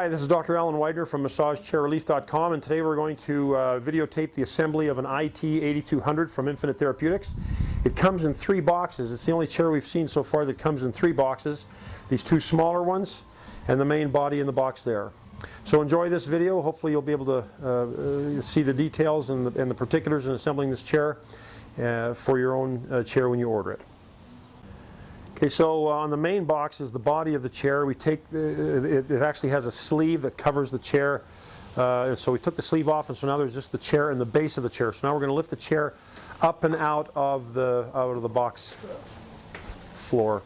Hi, this is Dr. Alan Widener from MassageChairRelief.com, and today we're going to videotape the assembly of an IT-8200 from Infinite Therapeutics. It comes in 3 boxes. It's the only chair we've seen so far that comes in 3 boxes. These 2 smaller ones and the main body in the box there. So enjoy this video. Hopefully you'll be able to see the details and the particulars in assembling this chair for your own chair when you order it. Okay, so on the main box is the body of the chair. We take it actually has a sleeve that covers the chair, and so we took the sleeve off, and so now there's just the chair and the base of the chair. So now we're going to lift the chair up and out of the box floor.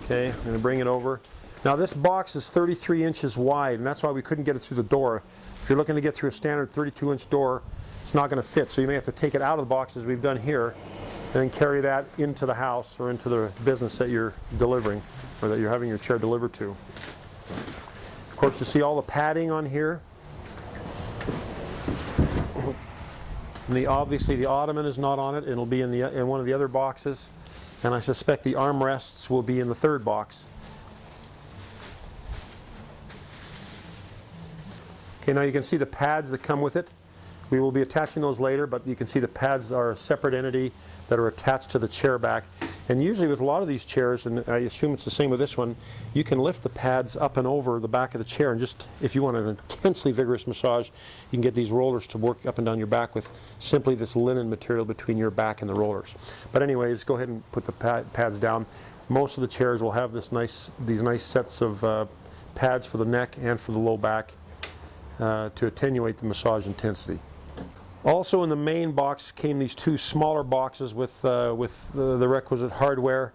Okay, I'm going to bring it over. Now this box is 33 inches wide, and that's why we couldn't get it through the door. If you're looking to get through a standard 32-inch door, it's not going to fit. So you may have to take it out of the box as we've done here, and then carry that into the house or into the business that you're delivering or that you're having your chair delivered to. Of course, you see all the padding on here. And obviously the ottoman is not on it. It'll be in one of the other boxes, and I suspect the armrests will be in the 3rd box. Okay, now you can see the pads that come with it. We will be attaching those later, but you can see the pads are a separate entity that are attached to the chair back. And usually with a lot of these chairs, and I assume it's the same with this one, you can lift the pads up and over the back of the chair, and just, if you want an intensely vigorous massage, you can get these rollers to work up and down your back with simply this linen material between your back and the rollers. But anyways, go ahead and put the pads down. Most of the chairs will have these nice sets of pads for the neck and for the low back to attenuate the massage intensity. Also in the main box came these 2 smaller boxes with the requisite hardware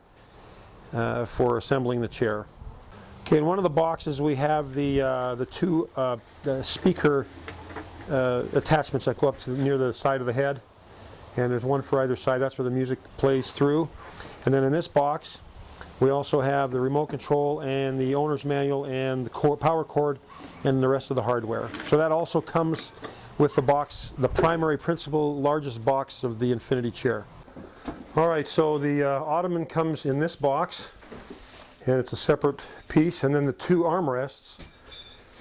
for assembling the chair. Okay, in one of the boxes we have the 2 speaker attachments that go up to near the side of the head, and there's one for either side. That's where the music plays through. And then in this box we also have the remote control and the owner's manual and the power cord and the rest of the hardware. So that also comes with the box, the primary principal largest box of the Infinity chair. Alright, so the ottoman comes in this box, and it's a separate piece, and then the 2 armrests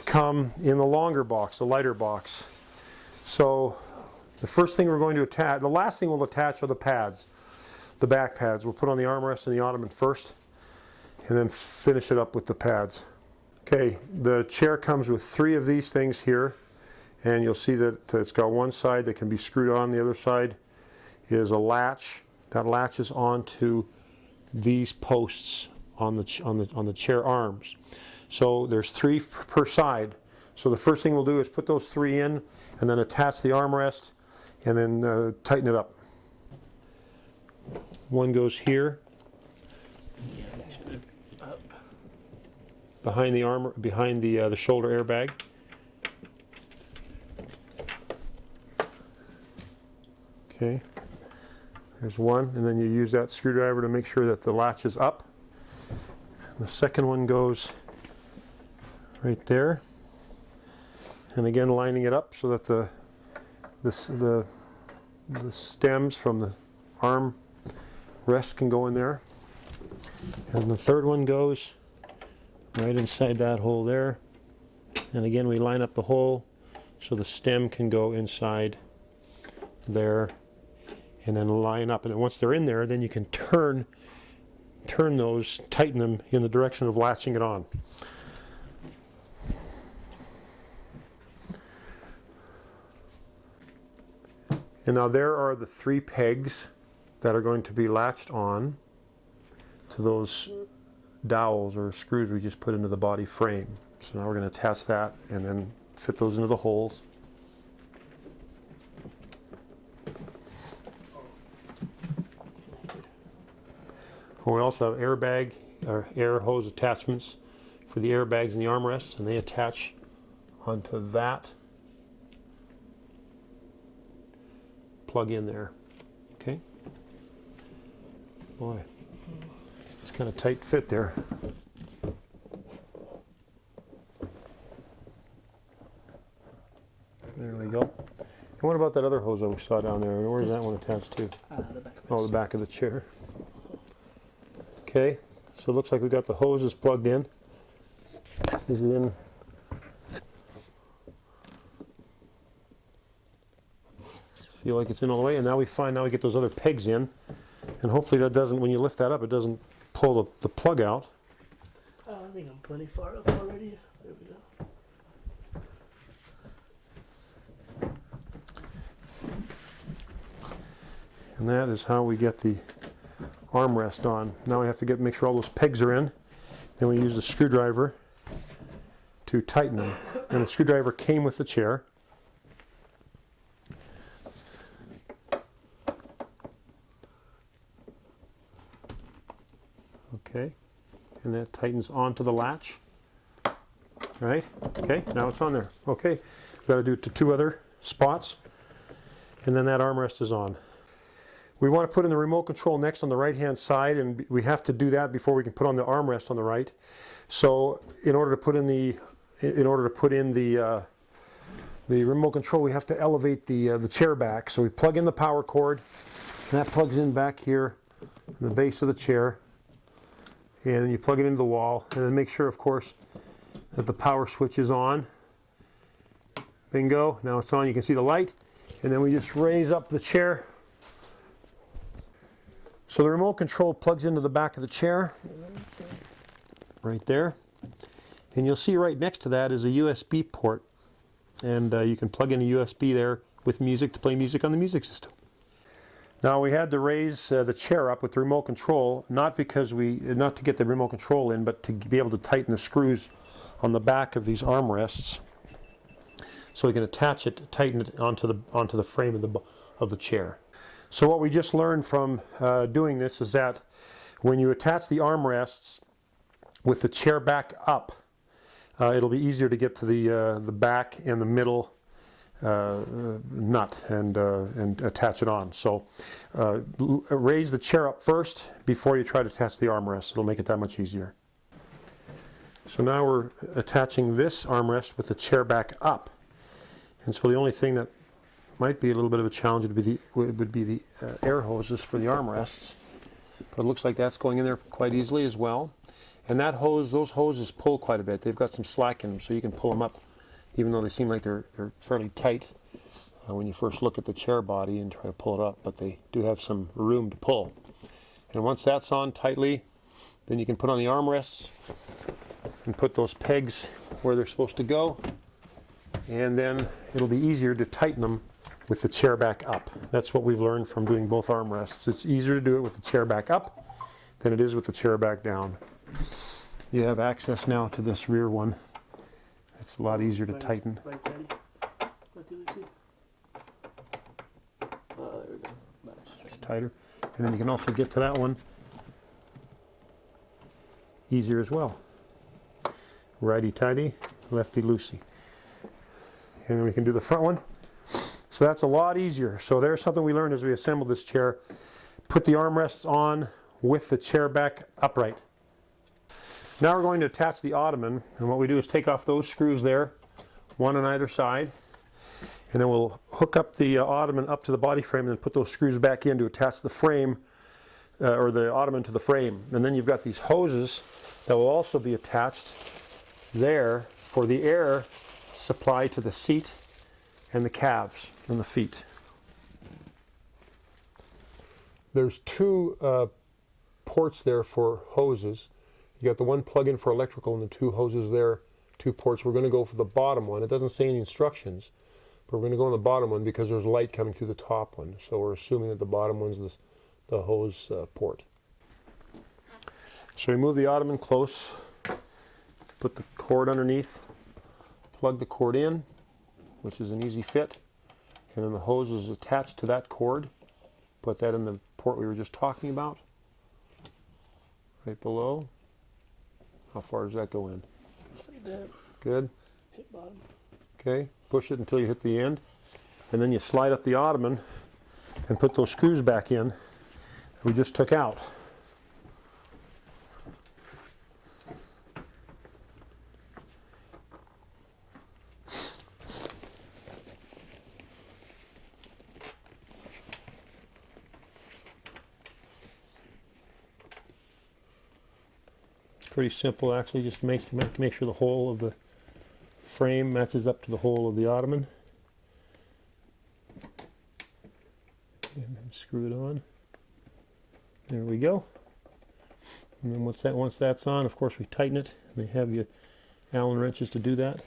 come in the longer box, the lighter box. So the first thing we're going to attach, the last thing we'll attach are the pads, the back pads. We'll put on the armrest and the ottoman first, and then finish it up with the pads. Okay, the chair comes with 3 of these things here. And you'll see that it's got one side that can be screwed on. The other side is a latch that latches onto these posts on the chair arms. So there's 3 per side. So the first thing we'll do is put those 3 in, and then attach the armrest, and then tighten it up. One goes here, behind the shoulder airbag. Okay, there's one, and then you use that screwdriver to make sure that the latch is up. The second one goes right there, and again lining it up so that the stems from the arm rest can go in there. And the third one goes right inside that hole there, and again we line up the hole so the stem can go inside there, and then line up, and then once they're in there, then you can turn those, tighten them in the direction of latching it on. And now there are the 3 pegs that are going to be latched on to those dowels or screws we just put into the body frame. So now we're going to attach that and then fit those into the holes. We also have airbag or air hose attachments for the airbags and the armrests, and they attach onto that plug in there. Okay. Boy, it's kind of tight fit there. There we go. And what about that other hose that we saw down there? Where is that one attached to? The back of oh, the back of the chair. Okay, so it looks like we got the hoses plugged in. Is it in? Feel like it's in all the way, and now we get those other pegs in, and hopefully that doesn't, when you lift that up, it doesn't pull the plug out. I think I'm plenty far up already. There we go. And that is how we get the armrest on. Now we have to make sure all those pegs are in. Then we use the screwdriver to tighten them. And the screwdriver came with the chair. Okay, and that tightens onto the latch. Right? Okay, now it's on there. Okay, we've got to do it to 2 other spots, and then that armrest is on. We want to put in the remote control next on the right-hand side, and we have to do that before we can put on the armrest on the right. So, in order to put in the remote control, we have to elevate the chair back. So we plug in the power cord, and that plugs in back here in the base of the chair. And then you plug it into the wall, and then make sure, of course, that the power switch is on. Bingo, now it's on. You can see the light, and then we just raise up the chair. So the remote control plugs into the back of the chair, right there. And you'll see right next to that is a USB port, and you can plug in a USB there with music to play music on the music system. Now we had to raise the chair up with the remote control, not to get the remote control in, but to be able to tighten the screws on the back of these armrests, so we can attach it, tighten it onto the frame of the chair. So what we just learned from doing this is that when you attach the armrests with the chair back up, it'll be easier to get to the back and the middle nut and attach it on. So raise the chair up first before you try to attach the armrest. It'll make it that much easier. So now we're attaching this armrest with the chair back up. And so the only thing that might be a little bit of a challenge would be the air hoses for the armrests. But it looks like that's going in there quite easily as well. And those hoses pull quite a bit. They've got some slack in them, so you can pull them up, even though they seem like they're fairly tight when you first look at the chair body and try to pull it up, but they do have some room to pull. And once that's on tightly, then you can put on the armrests and put those pegs where they're supposed to go, and then it'll be easier to tighten them with the chair back up. That's what we've learned from doing both armrests. It's easier to do it with the chair back up than it is with the chair back down. You have access now to this rear one. It's a lot easier to tighten. Right, Teddy. Let the other two. Oh, there we go. It's tighter. And then you can also get to that one easier as well. Righty-tighty, lefty-loosey. And then we can do the front one. So that's a lot easier. So there's something we learned as we assembled this chair. Put the armrests on with the chair back upright. Now we're going to attach the ottoman, and what we do is take off those screws there, one on either side, and then we'll hook up the ottoman up to the body frame and then put those screws back in to attach the frame or the ottoman to the frame. And then you've got these hoses that will also be attached there for the air supply to the seat and the calves and the feet. There's 2 ports there for hoses. You got the one plug-in for electrical and the 2 hoses there, 2 ports. We're going to go for the bottom one. It doesn't say any instructions, but we're going to go on the bottom one because there's light coming through the top one. So we're assuming that the bottom one's the hose port. So we move the ottoman close, put the cord underneath, plug the cord in, which is an easy fit, and then the hose is attached to that cord. Put that in the port we were just talking about, right below. How far does that go in? Just like that. Good. Hit bottom. Okay, push it until you hit the end, and then you slide up the ottoman and put those screws back in that we just took out. pretty simple actually, just make sure the hole of the frame matches up to the hole of the ottoman. And then screw it on. There we go. And then once that's on, of course we tighten it. They have your Allen wrenches to do that.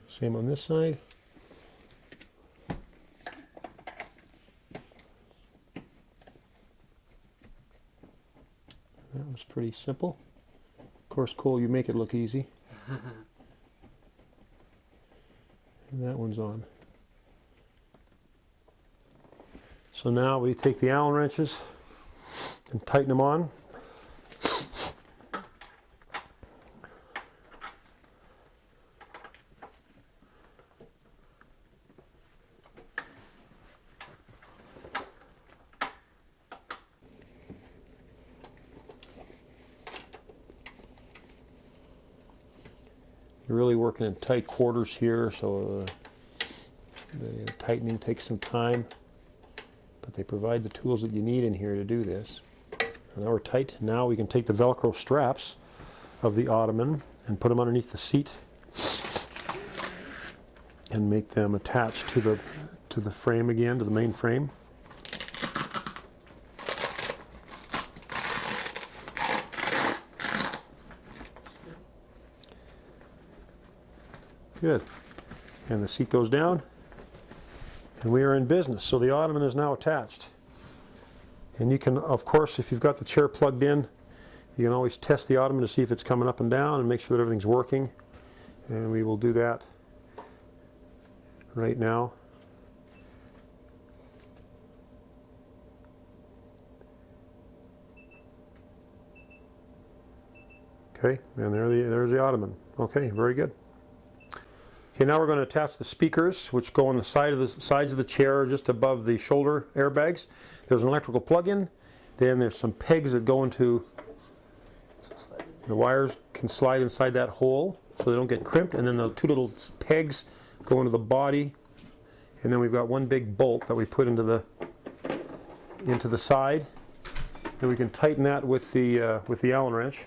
Same on this side. That was pretty simple. Of course, Cole, you make it look easy. And that one's on. So now we take the Allen wrenches and tighten them on. You're really working in tight quarters here, so the tightening takes some time, but they provide the tools that you need in here to do this. And now we're tight. Now we can take the Velcro straps of the ottoman and put them underneath the seat and make them attach to the frame again, to the main frame. Good. And the seat goes down, and we are in business. So the ottoman is now attached. And you can, of course, if you've got the chair plugged in, you can always test the ottoman to see if it's coming up and down and make sure that everything's working. And we will do that right now. Okay, and there's the ottoman. Okay, very good. Okay, now we're going to attach the speakers, which go on the sides of the chair, just above the shoulder airbags. There's an electrical plug-in. Then there's some pegs that go into the wires, can slide inside that hole so they don't get crimped. And then the two little pegs go into the body. And then we've got one big bolt that we put into the side. And we can tighten that with the Allen wrench.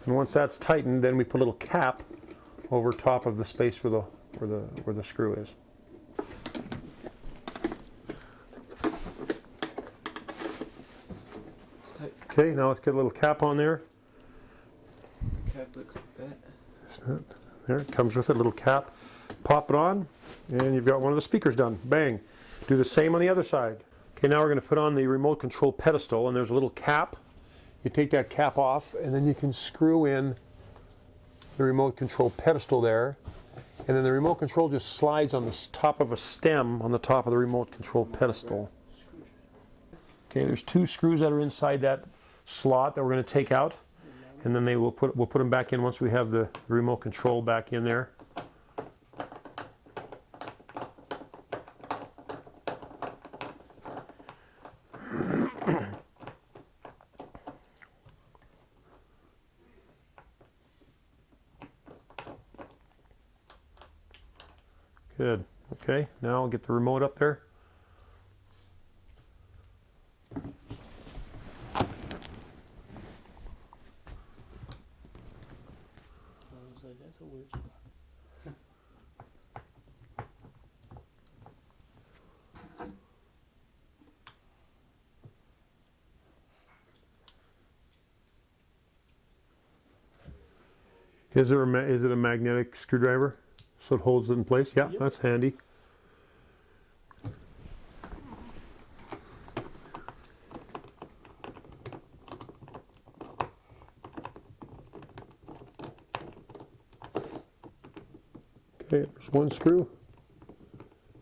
And once that's tightened, then we put a little cap over top of the space where the screw is. It's tight. Okay, now let's get a little cap on there. Cap looks like that. There, it comes with a little cap. Pop it on, and you've got one of the speakers done. Bang. Do the same on the other side. Okay, now we're going to put on the remote control pedestal, and there's a little cap. You take that cap off, and then you can screw in the remote control pedestal there. And then the remote control just slides on the top of a stem on the top of the remote control pedestal. Okay, there's two screws that are inside that slot that we're going to take out. And then we'll put them back in once we have the remote control back in there. Good. Okay, now I'll get the remote up there. So that's a weird spot. Is it a magnetic screwdriver? So it holds it in place? Yeah, Yep. That's handy. Okay, there's one screw.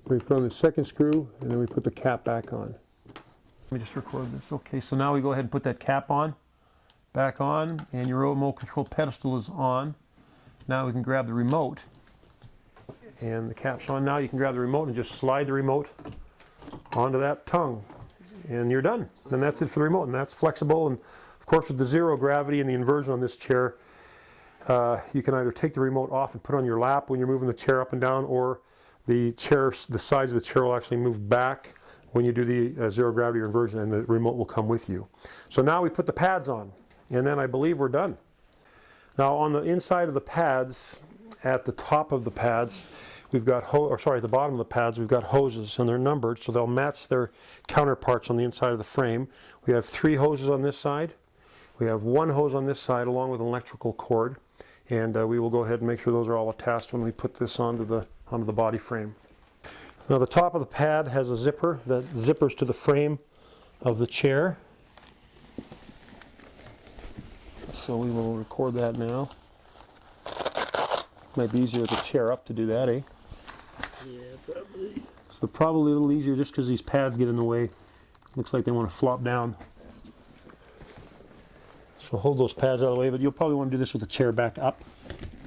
We put on the second screw, and then we put the cap back on. Let me just record this. Okay, so now we go ahead and put that cap on, back on, and your remote control pedestal is on. Now we can grab the remote, and the cap's on. Now you can grab the remote and just slide the remote onto that tongue, and you're done. And that's it for the remote, and that's flexible. And of course, with the zero gravity and the inversion on this chair, You can either take the remote off and put it on your lap when you're moving the chair up and down, or the sides of the chair will actually move back when you do the zero gravity inversion, and the remote will come with you. So now we put the pads on, and then I believe we're done. Now on the inside of the pads, at the top of the pads, we've got, at the bottom of the pads, we've got hoses, and they're numbered, so they'll match their counterparts on the inside of the frame. We have 3 hoses on this side. We have 1 hose on this side, along with an electrical cord, and we will go ahead and make sure those are all attached when we put this onto the body frame. Now the top of the pad has a zipper that zippers to the frame of the chair. So we will record that now. Might be easier with the chair up to do that, eh? Yeah, probably. So probably a little easier just because these pads get in the way. Looks like they want to flop down. So hold those pads out of the way, but you'll probably want to do this with the chair back up.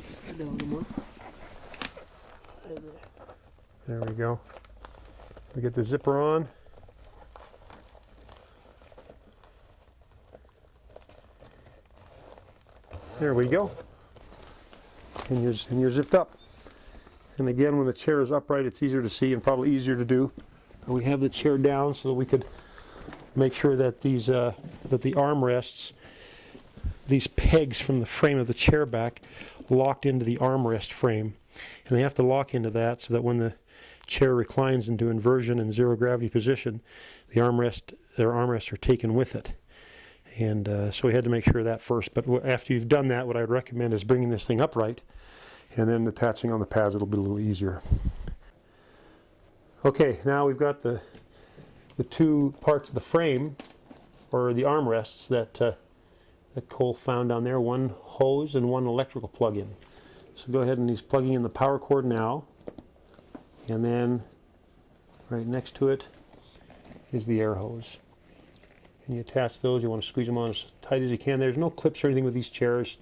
Slide down the one. Right there. There we go. We get the zipper on. There we go. And you're zipped up. And again, when the chair is upright, it's easier to see and probably easier to do. And we have the chair down so that we could make sure that these that the armrests, these pegs from the frame of the chair back, locked into the armrest frame. And they have to lock into that so that when the chair reclines into inversion and zero gravity position, their armrests are taken with it. And so we had to make sure of that first. But after you've done that, what I'd recommend is bringing this thing upright and then attaching on the pads. It'll be a little easier. Okay, now we've got the 2 parts of the frame, or the armrests that Cole found down there, 1 hose and 1 electrical plug-in. So go ahead, and he's plugging in the power cord now. And then right next to it is the air hose. And you attach those, you want to squeeze them on as tight as you can. There's no clips or anything with these chairs.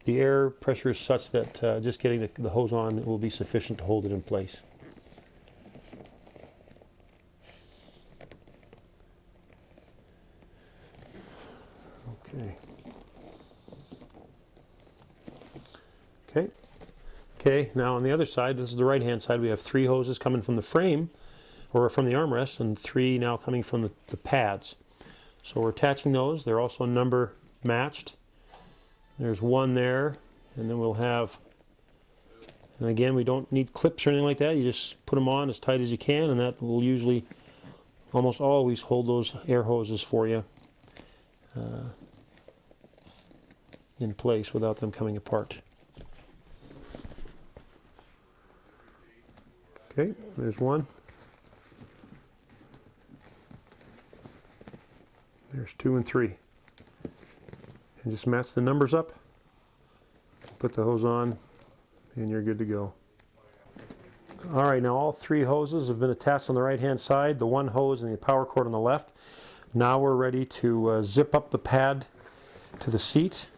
The air pressure is such that just getting the hose on will be sufficient to hold it in place. Okay, now on the other side, this is the right-hand side, we have 3 hoses coming from the frame, or from the armrest, and 3 now coming from the pads. So we're attaching those. They're also number matched. There's 1 there, and then we'll have, and again, we don't need clips or anything like that. You just put them on as tight as you can, and that will usually almost always hold those air hoses for you in place without them coming apart. Okay, there's 1. There's 2 and 3. And just match the numbers up, put the hose on, and you're good to go. Alright, now all 3 hoses have been attached on the right hand side, the 1 hose and the power cord on the left. Now we're ready to zip up the pad to the seat,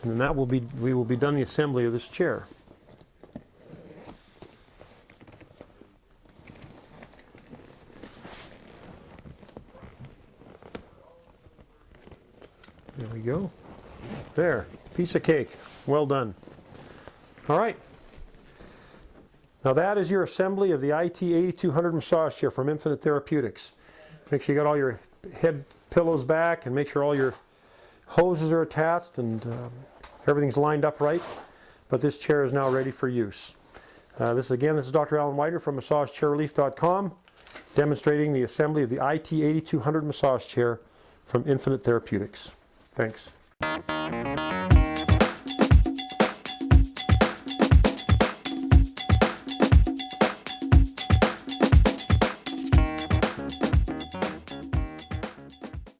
and then we will be done the assembly of this chair. There we go. There, piece of cake. Well done. All right. Now that is your assembly of the IT-8200 massage chair from Infinite Therapeutics. Make sure you got all your head pillows back, and make sure all your hoses are attached and everything's lined up right. But this chair is now ready for use. This is Dr. Alan Wider from MassageChairRelief.com, demonstrating the assembly of the IT-8200 massage chair from Infinite Therapeutics. Thanks.